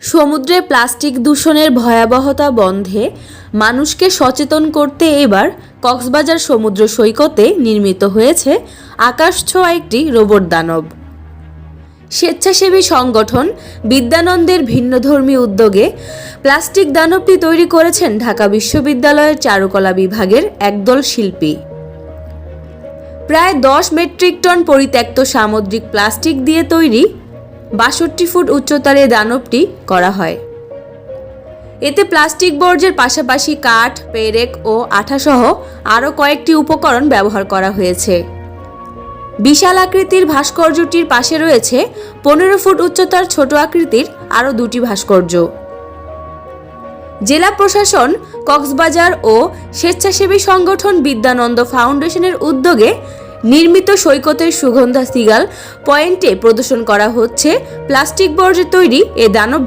সমুদ্রে প্লাস্টিক দূষণের ভয়াবহতা বন্ধে মানুষকে সচেতন করতে এবার কক্সবাজার সমুদ্র সৈকতে নির্মিত হয়েছে আকাশছোঁয়া একটি রোবট দানব। স্বেচ্ছাসেবী সংগঠন বিদ্যানন্দের ভিন্নধর্মী উদ্যোগে প্লাস্টিক দানবটি তৈরি করেছেন ঢাকা বিশ্ববিদ্যালয়ের চারুকলা বিভাগের একদল শিল্পী। প্রায় 10 মেট্রিক টন পরিত্যক্ত সামুদ্রিক প্লাস্টিক দিয়ে তৈরি 62 ফুট উচ্চতার এই দানবটি করা হয়। এতে প্লাস্টিক বর্জ্যের পাশাপাশি কাঠ, পেরেক ও আঠাসহ আরও কয়েকটি উপকরণ ব্যবহার করা হয়েছে। বিশাল আকৃতির ভাস্কর্যটির পাশে রয়েছে 15 ফুট উচ্চতার ছোট আকৃতির আরও 2টি ভাস্কর্য। জেলা প্রশাসন, কক্সবাজার ও স্বেচ্ছাসেবী সংগঠন বিদ্যানন্দ ফাউন্ডেশনের উদ্যোগে নির্মিত সৈকতের সুগন্ধা সিগাল পয়েন্টে প্রদর্শন করা হচ্ছে প্লাস্টিক বর্জ্যে তৈরি এ দানব